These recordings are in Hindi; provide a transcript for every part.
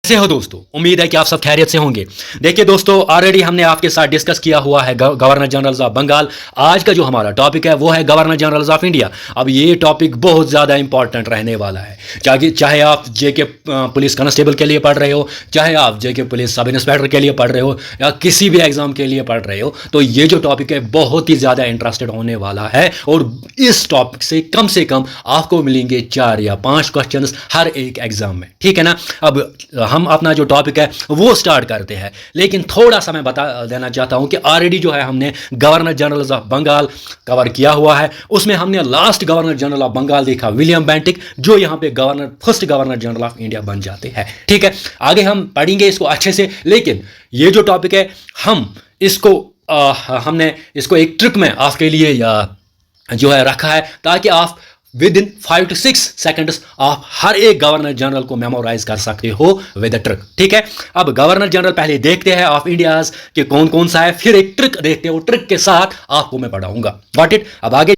कैसे हो दोस्तों। उम्मीद है कि आप सब खैरियत से होंगे। देखिए दोस्तों, ऑलरेडी हमने आपके साथ डिस्कस किया हुआ है गवर्नर जनरल्स ऑफ बंगाल। आज का जो हमारा टॉपिक है वो है गवर्नर जनरल्स ऑफ इंडिया। अब ये टॉपिक बहुत ज़्यादा इंपॉर्टेंट रहने वाला है। चाहे आप जेके पुलिस कांस्टेबल के लिए पढ़ रहे हो, चाहे आप जेके पुलिस सब इंस्पेक्टर के लिए पढ़ रहे हो, या किसी भी एग्जाम के लिए पढ़ रहे हो, तो ये जो टॉपिक है बहुत ही ज़्यादा इंटरेस्टेड होने वाला है। और इस टॉपिक से कम आपको मिलेंगे 4 या 5 क्वेश्चन हर एक एग्जाम में, ठीक है ना। अब हम अपना जो टॉपिक है वो स्टार्ट करते हैं, लेकिन थोड़ा सा मैं बता देना चाहता हूं कि ऑलरेडी जो है हमने governor generals of Bengal cover किया हुआ है। उसमें हमने last governor general of Bengal देखा विलियम बेंटिक, जो यहां पे first governor general of India बन जाते हैं, ठीक है। आगे हम पढ़ेंगे इसको अच्छे से, लेकिन ये जो टॉपिक है हमने इसको एक ट्रिक में आपके लिए जो है रखा है, ताकि आप विद इन 5 to 6 सेकंड्स आप हर एक गवर्नर जनरल को मेमोराइज कर सकते हो विद अ ट्रिक, ठीक है। अब गवर्नर जनरल पहले देखते हैं ऑफ इंडिया के कौन कौन सा है, फिर एक ट्रिक देखते हैं, वो ट्रिक के साथ आपको मैं पढ़ाऊंगा। Got it. अब आगे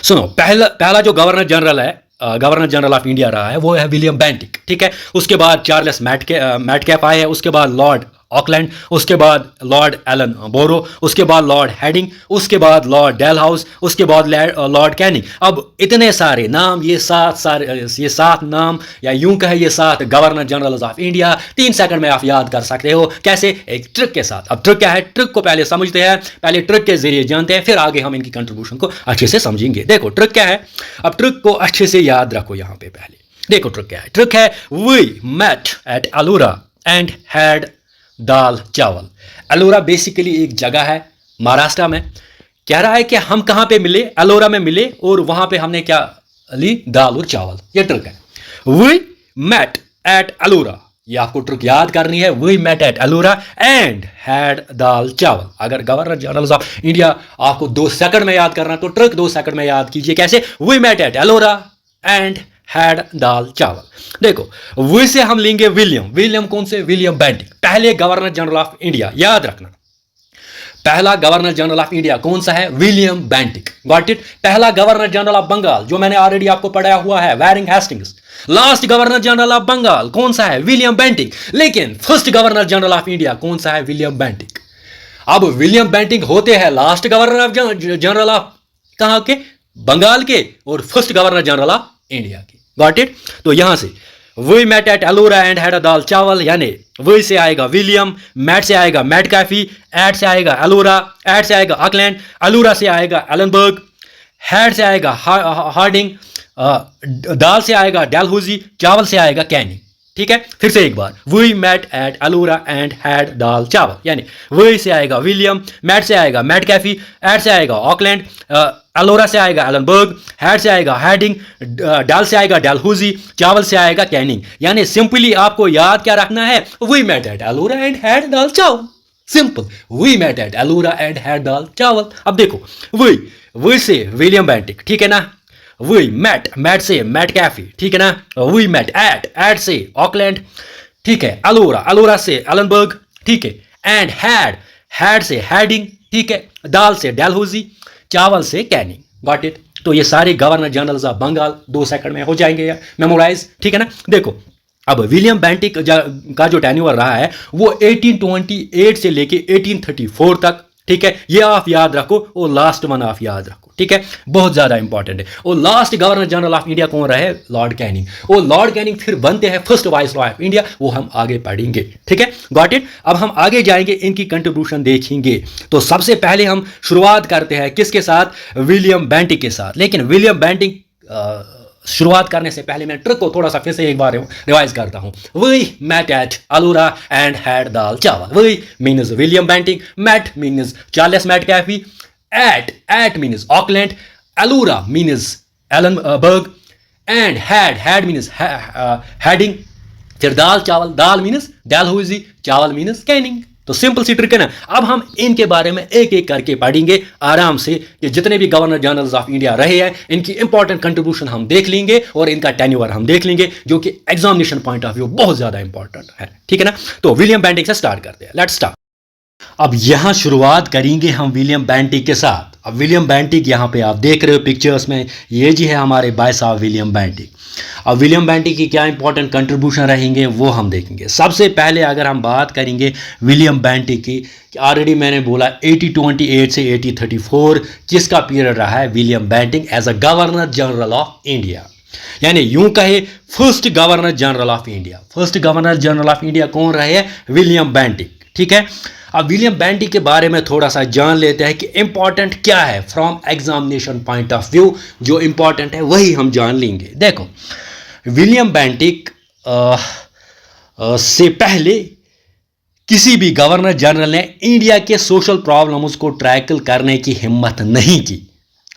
सुनो, पहला जो गवर्नर जनरल है, गवर्नर जनरल ऑफ इंडिया रहा है, वो है विलियम बेंटिक, ठीक है। उसके बाद चार्ल्स मैटकैफ आए हैं, उसके बाद लॉर्ड ऑकलैंड, उसके बाद लॉर्ड एलन बोरो, उसके बाद लॉर्ड हेडिंग, उसके बाद लॉर्ड डेलहाउस, उसके बाद लॉर्ड कैनिंग। अब इतने सारे नाम, ये सात नाम, या यूं कहे ये 7 governor generals of India 3 second में आप याद कर सकते हो। कैसे? एक ट्रिक के साथ। अब ट्रिक क्या है, ट्रिक को पहले समझते हैं, पहले ट्रिक के जरिए जानते हैं, फिर आगे हम इनकी कंट्रीब्यूशन को अच्छे से समझेंगे। देखो ट्रिक क्या है, अब ट्रिक को अच्छे से याद रखो। यहां पे पहले देखो ट्रिक क्या है। ट्रिक है we met at Ellora and had dal chawal. Ellora basically एक जगह है महाराष्ट्र में। कह रहा है कि हम कहां पे मिले, अलोरा में मिले, और वहां पे हमने क्या ली, दाल और चावल। ये ट्रिक है, वी मेट एट अलोरा। ये आपको ट्रिक याद करनी है, we met at Ellora and had dal chawal. अगर गवर्नर जनरल ऑफ इंडिया आपको 2 सेकंड में याद करना, तो ट्रिक 2 सेकंड में याद कीजिए। कैसे? We met at Ellora and had dal chawal. देखो वी से हम लेंगे विलियम कौन से? विलियम बेंटिक, पहले गवर्नर जनरल ऑफ इंडिया। याद रखना, पहला गवर्नर जनरल ऑफ इंडिया कौन सा है? William Bentinck. Got it. पहला गवर्नर जनरल ऑफ बंगाल जो मैंने ऑलरेडी आपको पढ़ाया हुआ है, Warren Hastings. Last governor general of Bengal कौन सा है? William Bentinck. लेकिन first governor general of India कौन सा है? William Bentinck. अब विलियम बेंटिक होते हैं last governor of general of कहां के? बंगाल के, और first governor general of India के। Got it. तो यहां से we met at Ellora and had a dal chawal, यानी वी से आएगा विलियम, मैट से आएगा मैटकैफी, एट से आएगा अलोरा, एट से आएगा ऑकलैंड, अलोरा से आएगा एलनबर्ग, हैड से आएगा हार्डिंग, दाल से आएगा डलहौजी, चावल से आएगा कैनिंग, ठीक है। फिर से एक बार, we met at Ellora and had dal chawal, यानी वी से आएगा विलियम, मैट से आएगा मैटकैफी, एट से आएगा ऑकलैंड, अलोरा से आएगा एलनबर्ग, हैड से आएगा हेडिंग, डाल से आएगा डलहौजी, चावल से आएगा कैनिंग। यानी सिंपली आपको याद क्या रखना है, we met at Ellora and had dal chawal. Simple, we met at Ellora and had dal chawal. अब देखो वी से विलियम बेंटिक, ठीक है ना। वी मैट से मैटकैफी, ठीक है ना। वी मेट एट से ऑकलैंड, ठीक है। अलोरा से एलनबर्ग, ठीक है। एंड हैड से हेडिंग, ठीक है। दाल से डलहौजी, चावल से कैनिंग। Got it. तो ये सारे governor generals of Bengal 2 second में हो जाएंगे मेमोराइज, ठीक है ना। देखो अब विलियम बेंटिक का जो टेन्योर रहा है वो 1828 से लेके 1834 तक, ठीक है। ये आप याद रखो, और लास्ट वन आप याद रखो, ठीक है। बहुत ज्यादा इंपॉर्टेंट है। और last governor general of India कौन रहे? Lord Canning. और लॉर्ड कैनिंग फिर बनते हैं फर्स्ट वाइसरॉय ऑफ इंडिया, वो हम आगे पढ़ेंगे, ठीक है। Got it. अब हम आगे जाएंगे, इनकी कंट्रीब्यूशन देखेंगे। तो सबसे पहले हम शुरुआत करते हैं किसके साथ? विलियम बेंटिक के साथ। लेकिन विलियम बेंटिक शुरुआत करने से पहले मैं ट्रिक को थोड़ा सा फिर से एक बार रिवाइज करता हूं। We met at Ellora and had dal chawal. We means William Bentinck, met means Charles Metcalfe, at means Auckland, Ellora means Ellenborough, and had means Hardinge, फिर dal chawal, dal means Dalhousie, chawal means Canning. तो सिंपल सी ट्रिक है ना। अब हम इनके बारे में एक एक करके पढ़ेंगे आराम से, कि जितने भी गवर्नर जनरल्स ऑफ इंडिया रहे हैं इनकी इंपॉर्टेंट कंट्रीब्यूशन हम देख लेंगे, और इनका टेन्योर हम देख लेंगे, जो कि एग्जामिनेशन पॉइंट ऑफ व्यू बहुत ज्यादा इंपॉर्टेंट है, ठीक है ना। तो विलियम बेंटिक से स्टार्ट करते हैं। Let's start. अब यहाँ शुरुआत करेंगे हम विलियम बेंटिक के साथ। अब विलियम बेंटिक यहाँ पे आप देख रहे हो पिक्चर्स में, ये जी है हमारे भाई साहब विलियम बेंटिक। अब विलियम बेंटिक की क्या इंपॉर्टेंट कंट्रीब्यूशन रहेंगे वो हम देखेंगे। सबसे पहले अगर हम बात करेंगे विलियम बेंटिक की, ऑलरेडी मैंने बोला 1828 से 1834 किसका पीरियड रहा है, William Bentinck as a governor general of India, यानी यूं कहे first governor general of India. First governor general of India कौन रहे हैं, विलियम बेंटिक। ठीक है, अब विलियम बेंटिक के बारे में थोड़ा सा जान लेते हैं कि इंपॉर्टेंट क्या है from examination point of view. जो इंपॉर्टेंट है वही हम जान लेंगे। देखो, विलियम बेंटिक से पहले किसी भी गवर्नर जनरल ने इंडिया के सोशल प्रॉब्लम्स को टैकल करने की हिम्मत नहीं की।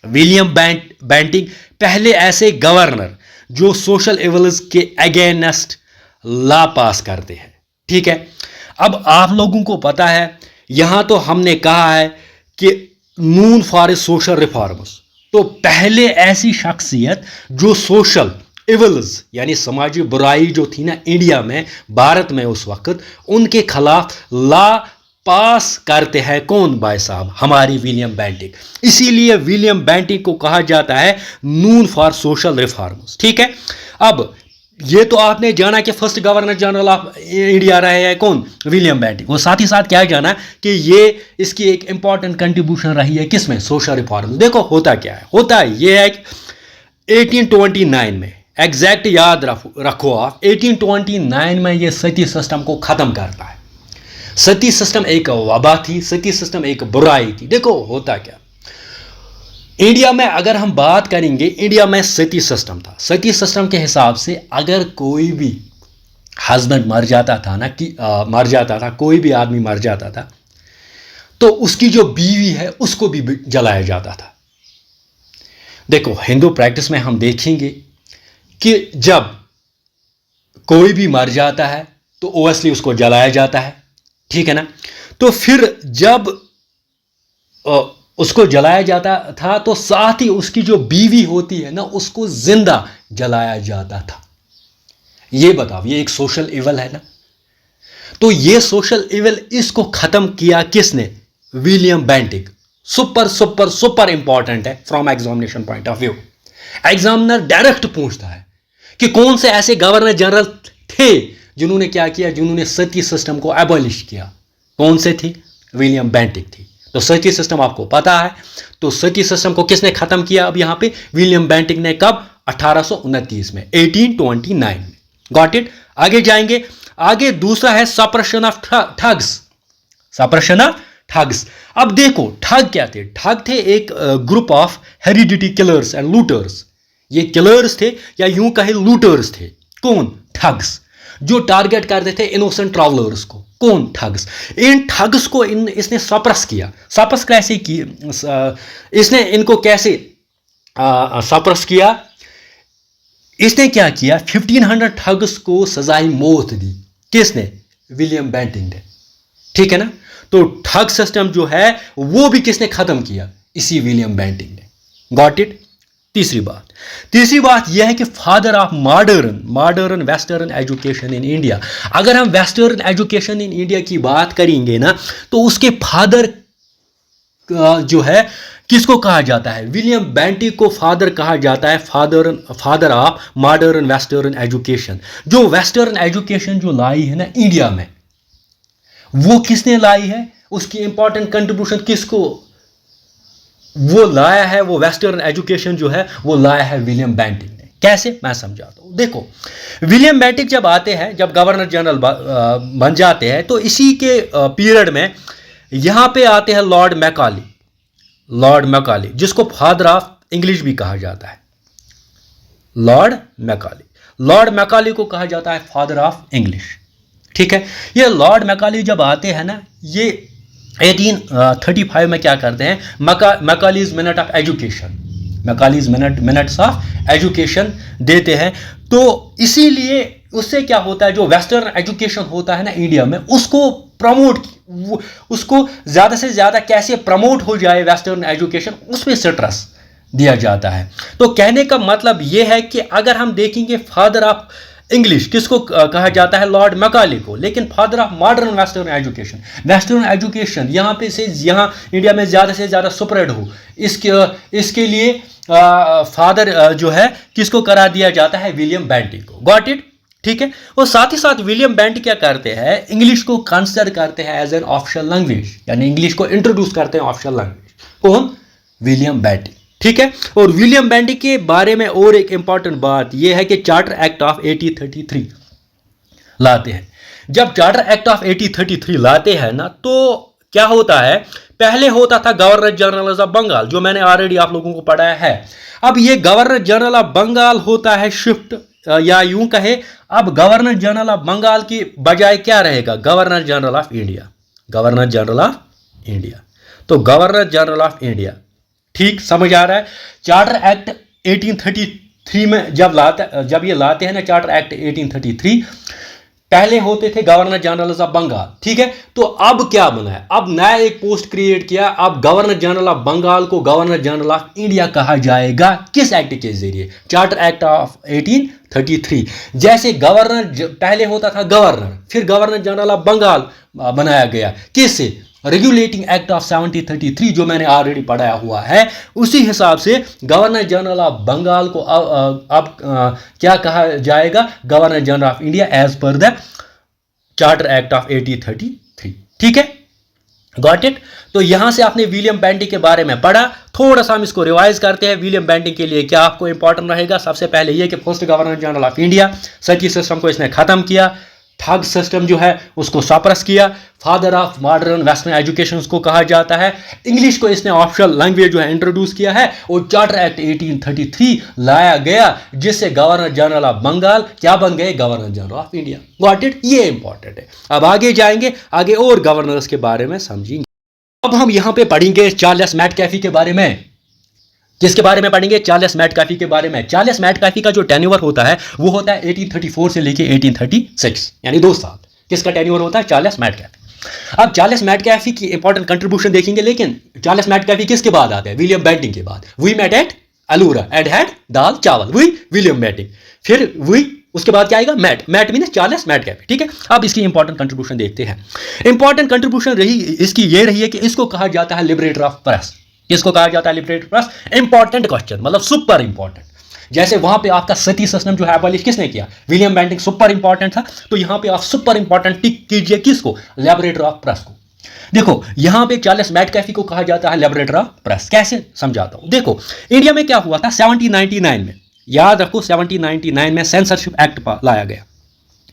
विलियम बेंटिक पहले ऐसे गवर्नर जो सोशल इवल्स के अगेंस्ट लॉ पास करते हैं। ठीक है, अब आप लोगों को पता है यहां तो हमने कहा है कि नून फॉर सोशल रिफॉर्म्स, तो पहले ऐसी शख्सियत जो सोशल इवल्स यानी समाजी बुराई जो थी ना इंडिया में, भारत में उस वक्त, उनके खिलाफ लॉ पास करते हैं कौन भाई साहब, हमारी विलियम बेंटिक। इसीलिए विलियम बेंटिक को कहा जाता है नून फॉर सोशल रिफॉर्म्स। ठीक है, अब ये तो आपने जाना कि first governor general of India रहे हैं कौन, विलियम बेंटिक। वो साथ ही साथ क्या जाना कि ये इसकी एक इंपॉर्टेंट कंट्रीब्यूशन रही है किसमें, सोशल रिफॉर्म। देखो होता क्या है, होता है ये है कि 1829 में, एग्जैक्ट याद रखो आप, 1829 में ये सती सिस्टम को खत्म करता है। सती सिस्टम एक वबा थी, सती सिस्टम एक बुराई थी। देखो होता क्या, इंडिया में अगर हम बात करेंगे, इंडिया में सती सिस्टम था। सती सिस्टम के हिसाब से अगर कोई भी हस्बैंड मर जाता था ना, कि मर जाता था, कोई भी आदमी मर जाता था, तो उसकी जो बीवी है उसको भी जलाया जाता था। देखो हिंदू प्रैक्टिस में हम देखेंगे कि जब कोई भी मर जाता है तो ओवसली उसको जलाया जाता है। ठीक है ना, तो फिर जब उसको जलाया जाता था तो साथ ही उसकी जो बीवी होती है ना उसको जिंदा जलाया जाता था। ये बताओ, ये एक सोशल इवल है ना। तो ये सोशल इवल, इसको खत्म किया किसने, William Bentinck. Super super super important है from examination point of view. Examiner direct पूछता है कि कौन से ऐसे गवर्नर जनरल थे जिन्होंने क्या किया, जिन्होंने सती सिस्टम को एबॉलिश किया। कौन से थे, विलियम बेंटिक थी। तो सती सिस्टम आपको पता है, तो सती सिस्टम को किसने खत्म किया, अब यहां पे विलियम बेंटिक ने। कब, 1829 में, 1829 में। Got it. आगे जाएंगे, आगे दूसरा है suppression of thugs. Suppression of thugs. अब देखो ठग क्या थे, ठग थे एक group of heredity killers and looters. ये किलर्स थे या यूं कहे लूटर्स थे। कौन, ठग्स, जो टारगेट करते थे इनोसेंट ट्रैवलर्स को। कौन, ठग्स। इन ठग्स को इसने सप्रेस किया। सप्रेस कैसे की, इसने इनको कैसे सप्रेस किया, इसने क्या किया, 1500 ठग्स को सजाई मौत दी। किसने, विलियम बेंटिक ने। ठीक है ना, तो ठग सिस्टम जो है वो भी किसने खत्म किया, इसी विलियम बेंटिक ने। Got it. तीसरी बात यह है कि father of modern western education in India. अगर हम वेस्टर्न एजुकेशन इन इंडिया की बात करेंगे ना, तो उसके फादर जो है किसको कहा जाता है, विलियम बेंटिक को फादर कहा जाता है, father of modern western education. जो वेस्टर्न एजुकेशन जो लाई है ना इंडिया में, वो किसने लाई है, उसकी इंपॉर्टेंट कंट्रीब्यूशन किसको वो लाया है, वो वेस्टर्न एजुकेशन जो है वो लाया है विलियम बेंटिक ने। कैसे, मैं समझाता हूं। देखो विलियम बेंटिक जब आते हैं, जब गवर्नर जनरल बन जाते हैं, तो इसी के पीरियड में यहां पे आते हैं लॉर्ड मैकाले, जिसको फादर ऑफ इंग्लिश भी कहा जाता है। लॉर्ड मैकाले को कहा जाता है फादर ऑफ इंग्लिश। ठीक है, ये लॉर्ड मैकाले जब आते हैं ना, ये 1835 में क्या करते हैं, Macaulay's minute of education, Macaulay's minutes of education देते हैं। तो इसीलिए उससे क्या होता है, जो वेस्टर्न एजुकेशन होता है ना इंडिया में, उसको प्रमोट, उसको ज़्यादा से ज़्यादा कैसे प्रमोट हो जाए वेस्टर्न एजुकेशन, उसमें स्ट्रेस दिया जाता है। तो कहने का मतलब यह है कि अगर हम देखेंगे फादर ऑफ इंग्लिश किसको कहा जाता है? लॉर्ड मैकाले को। लेकिन father of modern western education, western education यहाँ पे से यहाँ इंडिया में ज़्यादा से ज़्यादा स्प्रेड हो, इसके लिए फादर जो है किसको करा दिया जाता है? विलियम बेंटिक को। Got it? ठीक है। और साथ ही साथ विलियम बेंटिक क्या करते हैं? इंग्लिश को कंसिडर करते हैं एज एन ऑफिशियल लैंग्वेज, यानी इंग्लिश को इंट्रोड्यूस करते हैं ऑफिशियल लैंग्वेज। कौन? William Bentinck. ठीक है। और विलियम बेंटिक के बारे में और एक इंपॉर्टेंट बात यह है कि चार्टर एक्ट ऑफ 1833 लाते हैं। जब चार्टर एक्ट ऑफ 1833 लाते हैं ना, तो क्या होता है? पहले होता था गवर्नर जनरल ऑफ बंगाल, जो मैंने ऑलरेडी आप लोगों को पढ़ाया है। अब ये गवर्नर जनरल ऑफ बंगाल होता है शिफ्ट, या यूं कहे अब गवर्नर जनरल ऑफ बंगाल की बजाय क्या रहेगा? Governor general of India. Governor general of India. तो गवर्नर जनरल ऑफ इंडिया, ठीक समझ आ रहा है? चार्टर एक्ट 1833 में जब ये लाते हैं ना, चार्टर एक्ट 1833, पहले होते थे गवर्नर जनरल ऑफ बंगाल। ठीक है। तो अब क्या बना है? अब नया एक पोस्ट क्रिएट किया। अब गवर्नर जनरल ऑफ बंगाल को गवर्नर जनरल ऑफ इंडिया कहा जाएगा। किस एक्ट के जरिए? Charter act of 1833। जैसे गवर्नर पहले होता था गवर्नर, फिर गवर्नर जनरल ऑफ बंगाल बनाया गया। किससे? रेगुलेटिंग एक्ट ऑफ 1733, जो मैंने ऑलरेडी पढ़ाया हुआ है। उसी हिसाब से गवर्नर जनरल ऑफ बंगाल को अब क्या कहा जाएगा? Governor general of India as per the charter act of 1833। ठीक है। Got it? तो यहां से आपने विलियम बेंटिक के बारे में पढ़ा। थोड़ा सा हम इसको रिवाइज करते हैं। विलियम बेंटिक के लिए क्या आपको इंपॉर्टेंट रहेगा? सबसे पहले यह कि first governor general of India, Sati system को इसने खत्म किया, ठग सिस्टम जो है उसको सप्रेस किया, father of modern western education को कहा जाता है, इंग्लिश को इसने ऑफिशियल लैंग्वेज जो है इंट्रोड्यूस किया है, और चार्टर एक्ट 1833 लाया गया, जिससे गवर्नर जनरल ऑफ बंगाल क्या बन गए? Governor general of India. Got it? ये इंपॉर्टेंट है। अब आगे जाएंगे, आगे और गवर्नर्स के बारे में समझेंगे। अब हम यहां पे पढ़ेंगे चार्ल्स मैटकैफी के बारे में। किसके बारे में पढ़ेंगे? चार्ल्स मैटकैफी के बारे में। चार्ल्स मैटकैफी का जो टेन्योर होता है वो होता है 1834 से लेके 1836, यानी 2 साल। किसका टेन्योर होता है? चार्ल्स मैटकैफी। अब चार्ल्स मैटकैफी की इंपॉर्टेंट कंट्रीब्यूशन देखेंगे, लेकिन चार्ल्स मैटकैफी किसके बाद आते हैं? विलियम बेंटिक के बाद। We met at Ellora and had dal chawal, we William Bentinck. फिर वी उसके बाद क्या आएगा? Met mean Charles Metcalfe. ठीक है। अब इसकी इंपॉर्टेंट कंट्रीब्यूशन देखते हैं। इंपॉर्टेंट कंट्रीब्यूशन रही इसकी ये रही है कि इसको कहा जाता है लिबरेटर ऑफ प्रेस। किसको कहा जाता है? Liberator press. इंपॉर्टेंट क्वेश्चन, मतलब सुपर इंपॉर्टेंट। जैसे वहां पे आपका सती सिस्टम जो है अबॉलिश किसने किया? William Bentinck. सुपर इंपॉर्टेंट था। तो यहां पे आप सुपर इंपॉर्टेंट टिक कीजिए किसको? लिबरेटर ऑफ प्रेस को। देखो यहां पे चार्ल्स मैटकैफी को कहा जाता है लिबरेटर ऑफ प्रेस। कैसे समझाता हूं। देखो इंडिया में क्या हुआ था 1799 में, याद रखो 1799 में सेंसरशिप एक्ट लाया गया।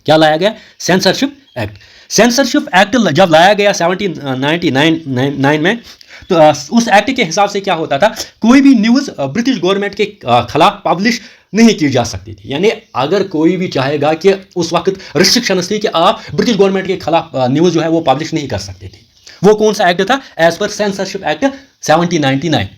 क्या लाया गया? Censorship act. सेंसरशिप एक्ट जब लाया गया 1799 में, तो उस एक्ट के हिसाब से क्या होता था? कोई भी न्यूज़ ब्रिटिश गवर्नमेंट के खिलाफ पब्लिश नहीं की जा सकती थी। यानी अगर कोई भी चाहेगा कि उस वक्त रिस्ट्रिक्शंस थी कि आप ब्रिटिश गवर्नमेंट के खिलाफ न्यूज़ जो है वो पब्लिश नहीं कर सकते थे। वो कौन सा एक्ट था? As per censorship act 1799।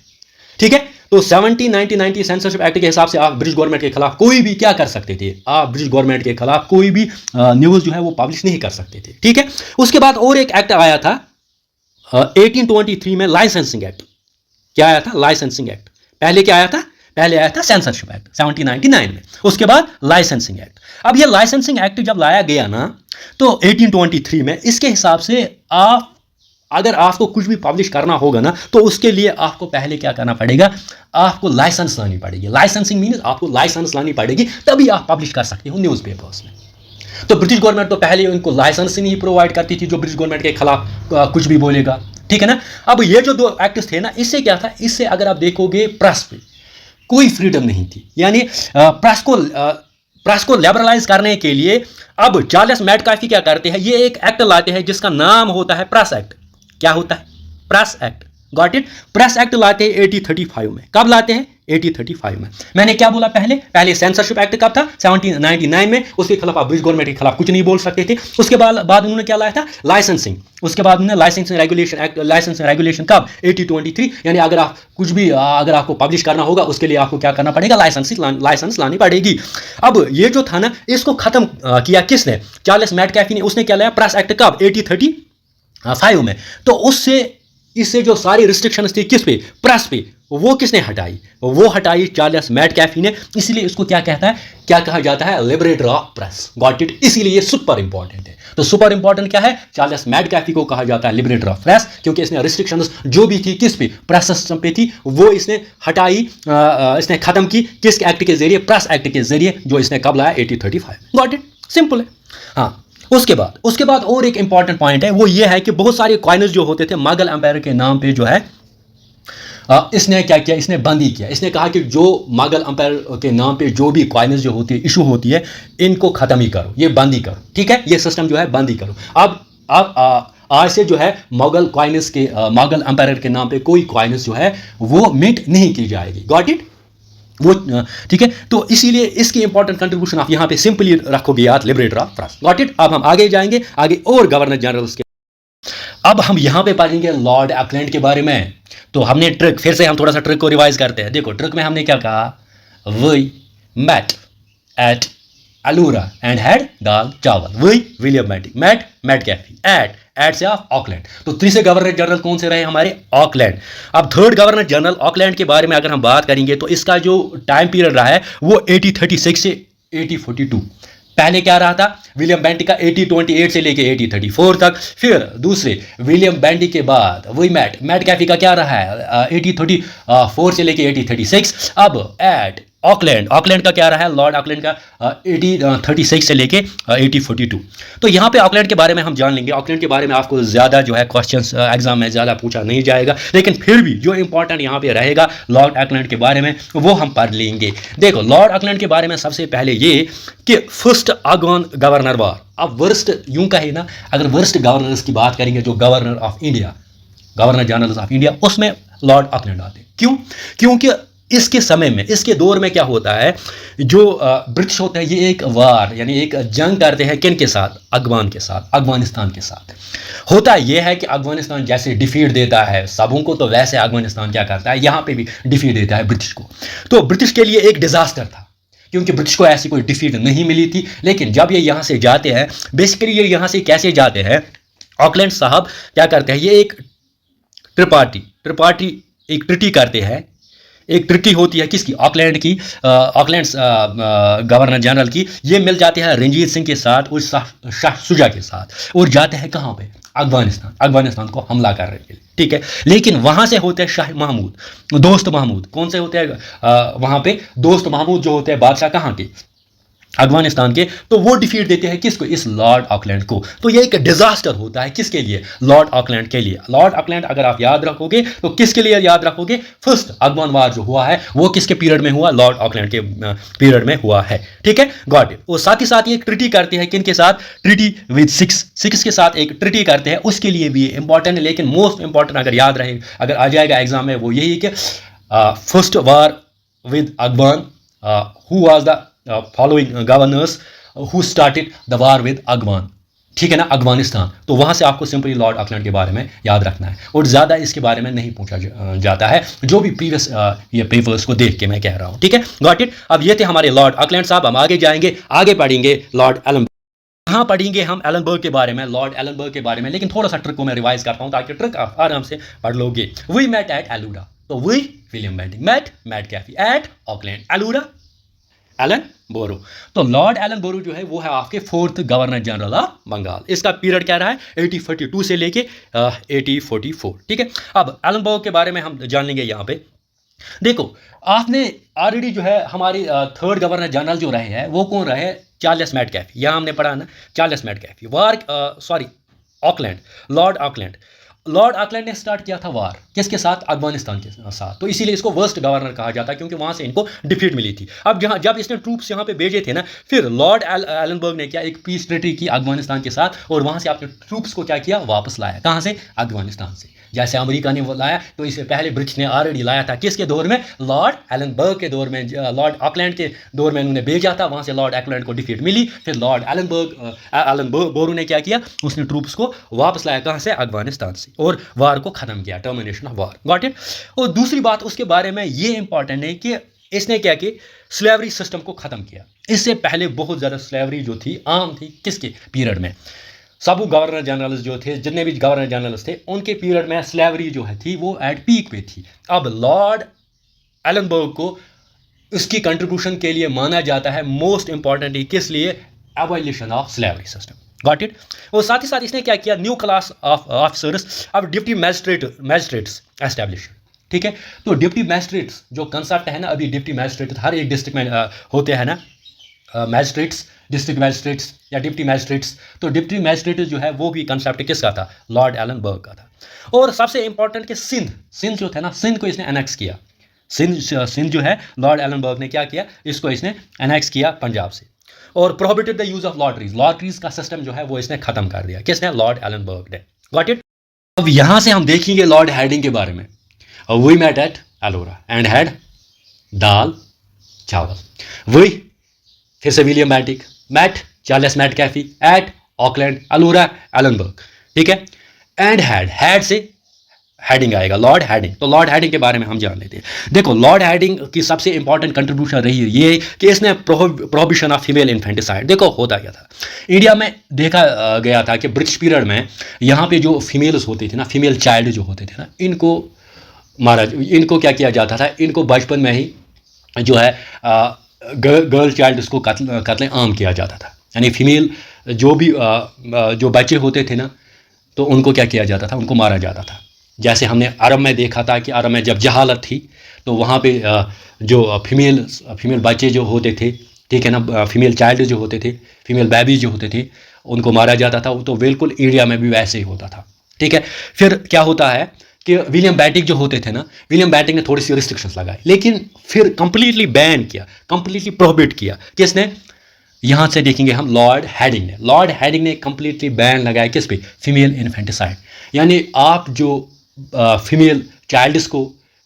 ठीक है। तो 1799 सेंसरशिप एक्ट के हिसाब से आप ब्रिटिश गवर्नमेंट के खिलाफ कोई भी क्या कर सकते थे? आप ब्रिटिश गवर्नमेंट के खिलाफ कोई भी न्यूज़ जो है वो पब्लिश नहीं कर सकते थे। ठीक है। उसके बाद और एक एक्ट आया था 1823 में, लाइसेंसिंग एक्ट। क्या आया था? Licensing act. पहले क्या आया था? पहले आया था सेंसरशिप एक्ट 1799 में, उसके बाद लाइसेंसिंग एक्ट। अब ये लाइसेंसिंग एक्ट जब लाया गया ना, तो 1823 में, इसके हिसाब से आप अगर आपको कुछ भी पब्लिश करना होगा ना, तो उसके लिए आपको पहले क्या करना पड़ेगा? आपको लाइसेंस लानी पड़ेगी। लाइसेंसिंग मीन्स आपको लाइसेंस लानी पड़ेगी, तभी आप पब्लिश कर सकते हो न्यूज़पेपर्स में। तो ब्रिटिश गवर्नमेंट तो पहले उनको लाइसेंस ही नहीं प्रोवाइड करती थी जो ब्रिटिश गवर्नमेंट के खिलाफ कुछ भी बोलेगा। ठीक है ना। अब ये जो 2 एक्ट्स थे ना, इससे क्या था? इससे अगर आप देखोगे प्रेस पे कोई फ्रीडम नहीं थी। यानी प्रेस को लिबरलाइज करने के लिए अब चार्ल्स मैटकैफी क्या करते हैं? ये एक एक्ट लाते हैं जिसका नाम होता है प्रेस एक्ट। क्या होता है? Press act. Got it? Press act लाते हैं 1835 में। कब लाते हैं? 1835 में। मैंने क्या बोला पहले सेंसरशिप एक्ट कब था? 1799 में। उसके खिलाफ आप ब्रिटिश गवर्नमेंट के खिलाफ कुछ नहीं बोल सकते थे। उसके बाद उन्होंने क्या लाया था? लाइसेंसिंग। उसके बाद उन्होंने licensing regulation act. Licensing regulation कब? 1823। यानी अगर आप कुछ भी अगर आपको पब्लिश करना होगा, उसके लिए आपको क्या करना पड़ेगा? लाइसेंस लानी पड़ेगी। अब ये जो था ना, इसको खत्म किया किसने? चार्ल्स मैटकैफी ने। उसने क्या लाया? प्रेस एक्ट कब? 1835 में। तो उससे इससे जो सारी रिस्ट्रिक्शंस थी किस पे, प्रेस पे, वो किसने हटाई, वो हटाई चार्ल्स मैडकैफी ने। इसीलिए इसको क्या कहता है, क्या कहा जाता है, liberator of press. Got it. इसीलिए ये सुपर इंपॉर्टेंट है। तो सुपर इंपॉर्टेंट क्या है, चार्ल्स मैडकैफी को कहा जाता है लिबरेटर ऑफ प्रेस, क्योंकि इसने रिस्ट्रिक्शंस जो भी थी किस पे, प्रेस सिस्टम पे थी, वो इसने हटाई, इसने खत्म की किस एक्ट के जरिए, प्रेस एक्ट के जरिए, जो इसने कब लाया, 1835। गॉट इट, सिंपल है। हाँ, उसके बाद और एक इंपॉर्टेंट पॉइंट है, वो ये है कि बहुत सारे कॉइन्स जो होते थे मुगल एम्पायर के नाम पे जो है, इसने क्या किया, इसने बंदी किया। इसने कहा कि जो मुगल एम्पायर के नाम पे जो भी कॉइन्स जो होती है, इशू होती है, इनको ख़त्म ही करो, ये बंदी करो, ठीक है, ये सिस्टम जो है बंदी करो। अब आज से जो है मुगल कॉइन्स के, मुगल एम्पायर के नाम पे कोई कॉइन्स जो है वो मिंट नहीं की जाएगी। गॉट इट, वो ठीक है। तो इसीलिए इसकी इंपॉर्टेंट कंट्रीब्यूशन आप यहाँ पे सिंपली रखोगे याद, liberator of press. Got it. अब हम आगे जाएंगे, आगे और गवर्नर जनरल्स के। अब हम यहाँ पे पढ़ेंगे लॉर्ड ऑकलैंड के बारे में। तो हमने ट्रिक, फिर से हम थोड़ा सा ट्रिक को रिवाइज करते हैं। देखो ट्रिक में हमने क्या कहा, we met at Ellora and had dal chawal. We William Bentinck, met Metcalfe, at से आप ऑकलैंड। तो तीसरे गवर्नर जनरल कौन से रहे हमारे, ऑकलैंड। अब थर्ड गवर्नर जनरल ऑकलैंड के बारे में अगर हम बात करेंगे तो इसका जो टाइम पीरियड रहा है वो 1836 से 1842। पहले क्या रहा था, विलियम बेंटिक का 1828 से लेके 1834 तक। फिर दूसरे विलियम बेंटिक के बाद वही मैडकैफी का क्या रहा है, 1834 से लेके 1836। अब एट ऑकलैंड का क्या रहा है, लॉर्ड ऑकलैंड का 1836 से लेके 1842। तो यहाँ पे ऑकलैंड के बारे में हम जान लेंगे। ऑकलैंड के बारे में आपको ज़्यादा जो है क्वेश्चंस एग्जाम में ज़्यादा पूछा नहीं जाएगा, लेकिन फिर भी जो इंपॉर्टेंट यहाँ पे रहेगा लॉर्ड ऑकलैंड के बारे में, वो हम पढ़ लेंगे। देखो लॉर्ड ऑकलैंड के बारे में सबसे पहले ये कि फर्स्ट अगन गवर्नर वार। अब वर्स्ट यूं कहे ना, अगर वर्स्ट गवर्नर्स की बात करेंगे, जो governor of India, governor general of India, उसमें लॉर्ड ऑकलैंड आते हैं। क्यों, क्योंकि इसके समय में, इसके दौर में क्या होता है, जो ब्रिटिश होता है ये एक वार यानी एक जंग करते हैं किन के साथ, अफगान के साथ, अफगानिस्तान के साथ। होता यह है कि अफगानिस्तान जैसे डिफीट देता है सबों को, तो वैसे अफगानिस्तान क्या करता है, यहाँ पे भी डिफीट देता है ब्रिटिश को। तो ब्रिटिश के लिए एक डिजास्टर था, क्योंकि ब्रिटिश को ऐसी कोई डिफीट नहीं मिली थी। लेकिन जब ये यहाँ से जाते हैं, बेसिकली ये यहाँ से कैसे जाते हैं, ऑकलैंड साहब क्या करते हैं, ये एक ट्रिपार्टी एक ट्रिटी करते हैं। एक ट्रिटी होती है किसकी, ऑकलैंड की, ऑकलैंड गवर्नर जनरल की। ये मिल जाते हैं रंजीत सिंह के साथ और शाह शुजा के साथ, और जाते हैं कहाँ पे, अफगानिस्तान को हमला करने के लिए, ठीक है। लेकिन वहाँ से होते हैं शाह महमूद, दोस्त महमूद। कौन से होते हैं वहाँ पे, दोस्त महमूद जो होते हैं बादशाह कहाँ के, अफगानिस्तान के। तो वो डिफीट देते हैं किसको, इस लॉर्ड ऑकलैंड को। तो ये एक डिजास्टर होता है किसके लिए, लॉर्ड ऑकलैंड के लिए। लॉर्ड ऑकलैंड अगर आप याद रखोगे तो किसके लिए याद रखोगे, फर्स्ट अफगान वार जो हुआ है वो किसके पीरियड में हुआ, लॉर्ड ऑकलैंड के पीरियड में हुआ है, ठीक है। Got it. और साथ ही साथ ये एक ट्रिटी करते हैं किन के साथ, ट्रिटी विद सिक्स के साथ एक ट्रिटी करते हैं। उसके लिए भी इंपॉर्टेंट है, लेकिन मोस्ट इंपॉर्टेंट अगर याद रहे, अगर आ जाएगा एग्जाम में, वो यही कि first war with Afghan, who was the following governors who started the war with Afghan, ठीक है ना, अफगानिस्तान। तो वहां से आपको सिंपली लॉर्ड ऑकलैंड के बारे में याद रखना है, और ज़्यादा इसके बारे में नहीं पूछा जाता है, जो भी प्रीवियस ये पेपर्स को देख के मैं कह रहा हूँ, ठीक है। Got it. अब ये थे हमारे लॉर्ड ऑकलैंड साहब। हम आगे जाएंगे, आगे पढ़ेंगे लॉर्ड एलनबर्ग। यहाँ पढ़ेंगे हम एलनबर्ग के बारे में, लॉर्ड एलनबर्ग के बारे में, लेकिन थोड़ा सा ट्रिक को मैं रिवाइज करता हूँ ताकि ट्रिक आप आराम से पढ़ लोगे। वी मेट एट अलूरा, तो we William Bentinck, met Metcalfe at Auckland, Ellora Ellenborough. तो लॉर्ड एलन बोरो जो है वो है आपके fourth governor general of Bengal. इसका पीरियड क्या रहा है, 1842 से लेके 1844, ठीक है। अब एलन बोरो के बारे में हम जान लेंगे यहाँ पे। देखो आपने ऑलरेडी जो है हमारी थर्ड गवर्नर जनरल जो रहे हैं वो कौन रहे, चार्ल्स मैडकैफी। यहाँ हमने पढ़ा ना, चार्ल्स मैडकैफी। ऑकलैंड, लॉर्ड ऑकलैंड ने स्टार्ट किया था वार किसके साथ, अफगानिस्तान के साथ। तो इसीलिए इसको वर्स्ट गवर्नर कहा जाता है, क्योंकि वहाँ से इनको डिफीट मिली थी। अब जब इसने ट्रूप्स यहाँ पे भेजे थे ना, फिर लॉर्ड एलनबर्ग ने क्या, एक पीस ट्रीटी की अफगानिस्तान के साथ, और वहाँ से आपने ट्रूप्स को क्या किया, वापस लाया। कहाँ से, अफगानिस्तान से। जैसे अमेरिका ने वो लाया, तो इससे पहले ब्रिटिश ने ऑलरेडी लाया था किसके दौर में, लॉर्ड एलनबर्ग के दौर में, लॉर्ड ऑकलैंड के दौर में उन्होंने भेजा था। वहाँ से लॉर्ड ऑकलैंड को डिफीट मिली, फिर लॉर्ड एलन बोरो ने क्या किया, उसने ट्रूप्स को वापस लाया कहाँ से, अफगानिस्तान से, और वार को खत्म किया, termination of war. Got it. और दूसरी बात उसके बारे में ये इंपॉर्टेंट है कि इसने क्या कि स्लेवरी सिस्टम को खत्म किया। इससे पहले बहुत ज़्यादा स्लेवरी जो थी आम थी किसके पीरियड में, सब गवर्नर जनरल्स जो थे, जितने भी गवर्नर जनरल्स थे, उनके पीरियड में स्लेवरी जो है थी वो एट पीक पे थी। अब लॉर्ड एलनबर्ग को इसकी कंट्रीब्यूशन के लिए माना जाता है मोस्ट इंपॉर्टेंटली, किस लिए? Abolition of slavery system. Got it. और साथ ही साथ इसने क्या किया? न्यू क्लास ऑफ ऑफिसर्स, अब डिप्टी मैजिस्ट्रेट्स एस्टैब्लिश। ठीक है, तो डिप्टी मैजिस्ट्रेट्स जो कंसेप्ट है ना, अभी डिप्टी मैजिस्ट्रेट हर एक डिस्ट्रिक्ट में होते हैं ना, मैजिस्ट्रेट्स, डिस्ट्रिक्ट मैजिस्ट्रेट्स या डिप्टी मैजिस्ट्रेट्स। तो डिप्टी मैजिस्ट्रेट जो है वो भी कंसेप्ट किसका था? लॉर्ड एलनबर्ग का था। और सबसे इंपॉर्टेंट कि सिंध जो था ना, सिंध को इसने एनेक्स किया। सिंध जो है लॉर्ड एलनबर्ग ने क्या किया? इसको इसने एनेक्स किया पंजाब से। और prohibited the use of lotteries का सिस्टम जो है वो इसने खत्म कर दिया। किसने? लॉर्ड एलनबर्ग ने। Got it. अब यहां से हम देखेंगे लॉर्ड हैडिंग के बारे में। We met at Ellora and had dal chawal. वही फिर से William Bentinck met Charles Metcalfe at Auckland Ellora Ellenborough. ठीक है, एंड हैड से हैडिंग आएगा, लॉर्ड हैडिंग। तो लॉर्ड हैडिंग के बारे में हम जान लेते हैं। देखो, लॉर्ड हैडिंग की सबसे इंपॉर्टेंट कंट्रीब्यूशन रही है ये कि इसने प्रोहिबिशन ऑफ फीमेल इन्फेंटिसाइड। देखो होता क्या था, इंडिया में देखा गया था कि ब्रिटिश पीरियड में यहाँ पे जो फीमेल्स होती थी ना, फीमेल चाइल्ड जो होते थे ना, इनको क्या किया जाता था? इनको बचपन में ही जो है गर्ल चाइल्ड उसको कत्ल आम किया जाता था। यानी फीमेल जो बच्चे होते थे ना, तो उनको क्या किया जाता था? उनको मारा जाता था। जैसे हमने अरब में देखा था कि अरब में जब जहालत थी तो वहाँ पे जो फीमेल बच्चे जो होते थे, ठीक है ना, फीमेल चाइल्ड जो होते थे, फीमेल बेबीज जो होते थे, उनको मारा जाता था। तो बिल्कुल इंडिया में भी वैसे ही होता था। ठीक है, फिर क्या होता है कि विलियम बैटिक जो होते थे ना, विलियम बैटिक ने थोड़ी सी रिस्ट्रिक्शंस लगाई, लेकिन फिर कंप्लीटली बैन किया, कंप्लीटली प्रोहिबिट किया। किसने? यहाँ से देखेंगे हम, लॉर्ड हैडिंग ने। लॉर्ड हैडिंग ने कंप्लीटली बैन लगाया किस पे? Female infanticide. यानी आप जो फीमेल चाइल्ड्स को,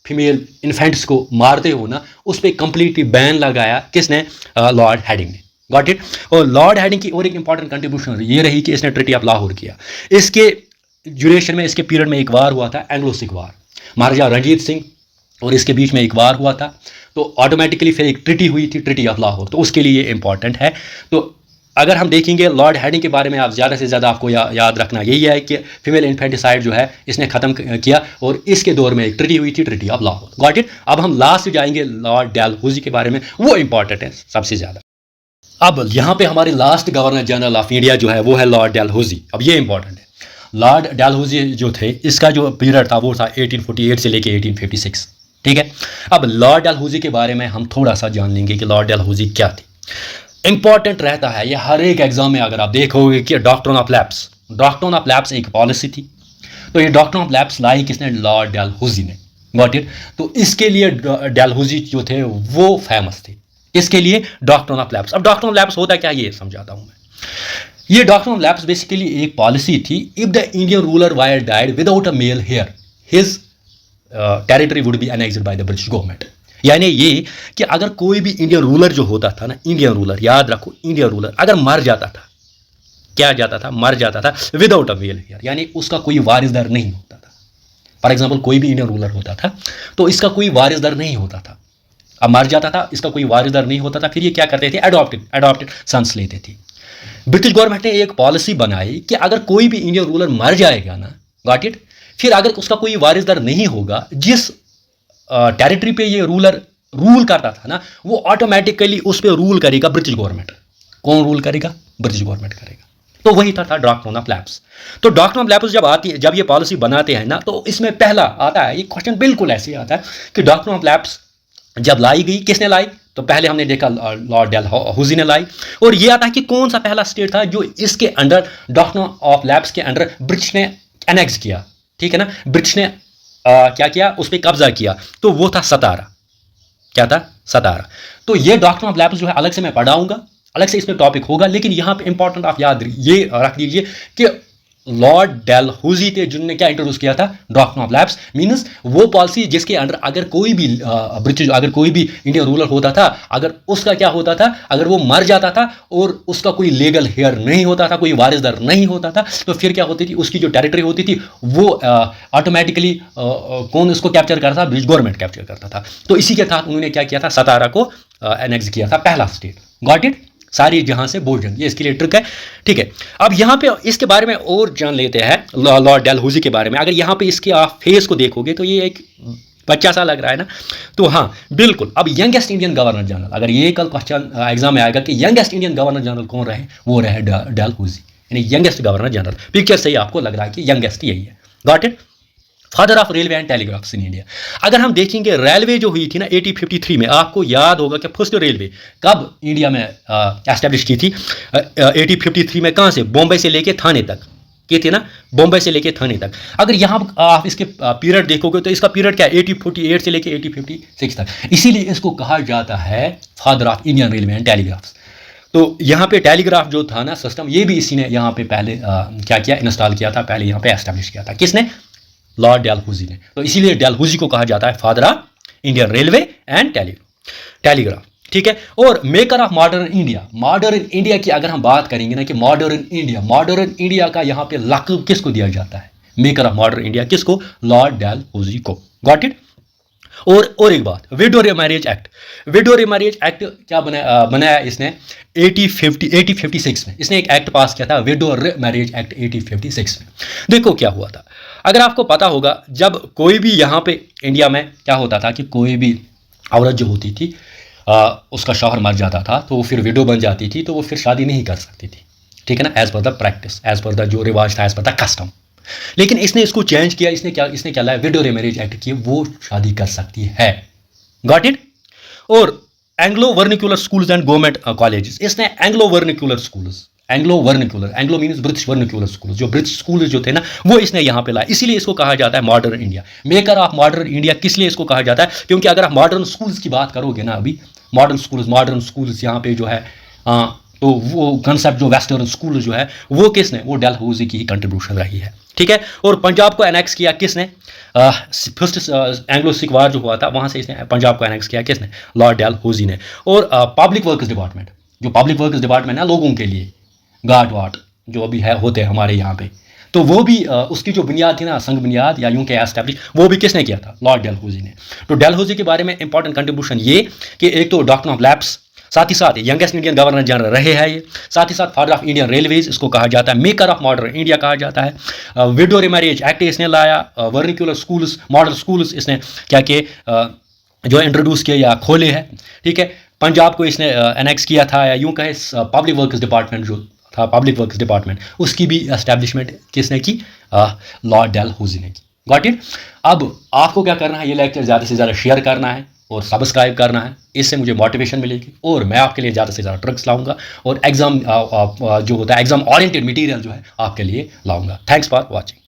फीमेल इन्फेंट्स को मारते हो ना, उस पर कंप्लीटली बैन लगाया। किसने? लॉर्ड हैडिंग ने। Got it. और लॉर्ड हैडिंग की और एक इंपॉर्टेंट कंट्रीब्यूशन ये रही कि इसने ट्रीटी ऑफ लाहौर किया। इसके ड्यूरेशन में, इसके पीरियड में एक वार हुआ था, एंग्लो सिख वार। महाराजा रणजीत सिंह और इसके बीच में एक वार हुआ था, तो ऑटोमेटिकली फिर एक ट्रीटी हुई थी, ट्रीटी ऑफ लाहौर। तो उसके लिए ये इंपॉर्टेंट है। तो अगर हम देखेंगे लॉर्ड हैडिंग के बारे में, आप ज़्यादा से ज़्यादा आपको याद रखना यही है कि फीमेल इन्फेंटिसाइड जो है इसने ख़त्म किया, और इसके दौर में एक ट्रीटी हुई थी, treaty of Lahore. Got it. अब हम लास्ट जाएंगे लॉर्ड डलहौजी के बारे में, वो इंपॉर्टेंट है सबसे ज़्यादा। अब यहाँ पे हमारे last governor general of India जो है वो है लॉर्ड डलहौजी। अब ये इंपॉर्टेंट है। लॉर्ड डलहौजी जो थे, इसका जो पीरियड था वो था 1848 से लेके 1856। ठीक है, अब लॉर्ड डलहौजी के बारे में हम थोड़ा सा जान लेंगे कि लॉर्ड डलहौजी क्या थी। इंपॉर्टेंट रहता है ये हर एक एग्जाम में, अगर आप देखोगे कि डॉक्ट्रिन ऑफ लैप्स एक पॉलिसी थी। तो ये डॉक्ट्रिन ऑफ लैप्स लाई किसने? लॉर्ड डलहौजी ने। Got it. तो इसके लिए डलहौजी जो थे वो फेमस थे। इसके लिए डॉक्ट्रिन ऑफ लैप्स। अब डॉक्ट्रिन ऑफ लैप्स होता क्या, ये समझाता हूं मैं। ये डॉक्ट्रिन ऑफ लैप्स बेसिकली एक पॉलिसी थी, if the Indian ruler were died without a male heir, his territory would be annexed by the British government. यानी ये कि अगर कोई भी इंडियन रूलर जो होता था ना, इंडियन रूलर, याद रखो, इंडियन रूलर अगर मर जाता था, क्या जाता था? मर जाता था विदाउट अ मेल हेयर, यानी उसका कोई वारिसदार नहीं होता था। फॉर एग्जाम्पल, कोई भी इंडियन रूलर होता था तो इसका कोई वारिसदार नहीं होता था। अब मर जाता था, इसका कोई वारिसदार नहीं होता था, फिर ये क्या करते थे? एडॉप्टेड सन्स लेते थे। ब्रिटिश गवर्नमेंट ने एक पॉलिसी बनाई कि अगर कोई भी इंडियन रूलर मर जाएगा ना, गॉट इट, फिर अगर उसका कोई वारिसदार नहीं होगा, जिस टेरिटरी पे ये रूलर रूल करता था ना, वो ऑटोमेटिकली उस पर रूल करेगा ब्रिटिश गवर्नमेंट। कौन रूल करेगा? ब्रिटिश गवर्नमेंट करेगा। तो वही था डॉक्ट्रिन ऑफ लैप्स। तो डॉक्ट्रिन ऑफ लैप्स जब ये पॉलिसी बनाते हैं ना, तो इसमें पहला आता है, ये क्वेश्चन बिल्कुल ऐसे आता है कि डॉक्ट्रिन ऑफ लैप्स जब लाई गई, किसने लाई? तो पहले हमने देखा लॉर्ड डलहौजी ने लाई। और ये आता है कि कौन सा पहला स्टेट था जो इसके अंडर, डॉक्ट्रिन ऑफ लैप्स के अंडर ब्रिटिश ने एनेक्स किया। ठीक है ना, ब्रिटिश ने क्या किया? उस पर कब्जा किया। तो वो था सतारा। क्या था? सतारा। तो ये डॉक्ट्रिन ऑफ लैप्स जो है अलग से मैं पढ़ाऊंगा, अलग से इसमें टॉपिक होगा, लेकिन यहाँ पे इंपॉर्टेंट आप याद ये रख लीजिए कि लॉर्ड डलहौजी थे जिन्होंने क्या इंट्रोड्यूस किया था? Doctrine of lapse. मीन्स वो पॉलिसी जिसके अंडर अगर कोई भी अगर कोई भी इंडियन रूलर होता था, अगर उसका क्या होता था, अगर वो मर जाता था और उसका कोई लीगल हेयर नहीं होता था, कोई वारिसदार नहीं होता था, तो फिर क्या होती थी? उसकी जो टेरिटरी होती थी वो ऑटोमेटिकली कौन उसको कैप्चर करता था? ब्रिटिश गवर्नमेंट कैप्चर करता था। तो इसी के साथ उन्होंने क्या किया था? सतारा को एनेक्स किया था, पहला स्टेट। Got it. सारी जहां से भोजन, ये इसके लिए ट्रिक है। ठीक है, अब यहाँ पे इसके बारे में और जान लेते हैं लॉर्ड डलहौजी के बारे में। अगर यहाँ पे इसके आप फेस को देखोगे तो ये एक बच्चा सा लग रहा है ना, तो हाँ बिल्कुल। अब यंगेस्ट इंडियन गवर्नर जनरल, अगर ये कल क्वेश्चन एग्जाम में आएगा कि यंगेस्ट इंडियन गवर्नर जनरल कौन रहे, वो रहे डलहौजी, यानी यंगेस्ट गवर्नर जनरल। पिक्चर से ही आपको लग रहा है कि यंगेस्ट यही है। Got it. Father of railway and telegraphs in India. अगर हम देखेंगे रेलवे जो हुई थी ना 1853 में, आपको याद होगा कि फर्स्ट रेलवे कब इंडिया में एस्टेब्लिश की थी 1853 में। कहाँ से? बॉम्बे से लेके थाने तक की थी ना, बॉम्बे से लेके थाने तक। अगर यहाँ आप इसके पीरियड देखोगे तो इसका पीरियड क्या है, 1848 से लेके 1856 तक। इसीलिए इसको कहा जाता है father of Indian railway and telegraphs. तो यहाँ पे टेलीग्राफ जो था ना सिस्टम, ये भी इसी ने यहाँ पे पहले क्या किया, इंस्टॉल किया था, पहले यहाँ पे एस्टेब्लिश किया था। किसने? लॉर्ड डलहौजी ने। तो इसीलिए डलहौजी को कहा जाता है father of Indian railway and telegraph. ठीक है, और maker of modern India. Modern India की अगर हम बात करेंगे ना कि मॉडर्न इंडिया का यहाँ पे लक़ब किसको दिया जाता है? मेकर ऑफ मॉडर्न इंडिया किसको? लॉर्ड डलहौजी को। Got it. और एक बात, window marriage act. Window marriage act क्या बनाया इसने 1856 में। इसने एक एक्ट पास किया था, विडो मैरिज एक्ट 1856 में। देखो क्या हुआ था, अगर आपको पता होगा, जब कोई भी यहाँ पे इंडिया में क्या होता था कि कोई भी औरत जो होती थी उसका शौहर मर जाता था, तो वो फिर विडो बन जाती थी, तो वो फिर शादी नहीं कर सकती थी। ठीक है ना, as per the practice, as per the जो रिवाज था, एज पर द कस्टम। लेकिन इसने इसको चेंज किया। इसने क्या लाया, विडो मैरिज एक्ट की, वो शादी कर सकती है। Got it. और Anglo vernacular schools and government colleges. इसने Anglo vernacular schools, Anglo means British vernacular school, जो ब्रिटिश स्कूल जो थे ना वो इसने यहाँ पे लाया। इसीलिए इसको कहा जाता है modern India, maker of modern India. किस लिए इसको कहा जाता है? क्योंकि अगर आप मॉडर्न स्कूल्स की बात करोगे ना, अभी मॉडर्न स्कूल्स यहाँ पे जो है तो वो कंसेप्ट जो वेस्टर्न स्कूल जो है वो किसने? वो डलहौजी की ही कंट्रीब्यूशन रही है। ठीक है, और पंजाब को एनेक्स किया किसने? फर्स्ट एंग्लो सिख वार जो हुआ था वहाँ से इसने पंजाब को एनेक्स किया किसने? लॉर्ड डलहौजी ने। और पब्लिक वर्क्स डिपार्टमेंट, जो पब्लिक वर्क्स डिपार्टमेंट है लोगों के लिए, गार्ड वार्ड जो अभी है होते हैं हमारे यहाँ पे, तो वो भी उसकी जो बुनियाद थी ना, संग बुनियाद या यूं के एस्टैब्लिश, वो भी किसने किया था? लॉर्ड डलहौजी ने। तो डलहौजी के बारे में इंपॉर्टेंट कंट्रीब्यूशन ये कि एक तो डॉक्टर ऑफ लैप्स, साथ ही साथ यंगेस्ट इंडियन गवर्नर जनरल रहे हैं ये, साथ ही साथ फादर ऑफ इंडियन रेलवेज इसको कहा जाता है, मेकर ऑफ मॉडर्न इंडिया कहा जाता है। विडो मैरिज एक्ट इसने लाया, वर्निकुलर स्कूल्स, मॉडल स्कूल्स इसने क्या किए, जो इंट्रोड्यूस किए या खोले हैं। ठीक है, पंजाब को इसने एनेक्स किया था, या यूं कहे पब्लिक वर्क्स डिपार्टमेंट जो था, पब्लिक वर्क्स डिपार्टमेंट, उसकी भी एस्टैब्लिशमेंट किसने की? लॉर्ड डलहौजी ने की। Got it. अब आपको क्या करना है, ये लेक्चर ज़्यादा से ज़्यादा शेयर करना है और सब्सक्राइब करना है, इससे मुझे मोटिवेशन मिलेगी और मैं आपके लिए ज़्यादा से ज़्यादा ट्रिक्स लाऊंगा और एग्जाम जो होता है एग्जाम ओरिएंटेड मटेरियल जो है आपके लिए लाऊंगा। Thanks for watching.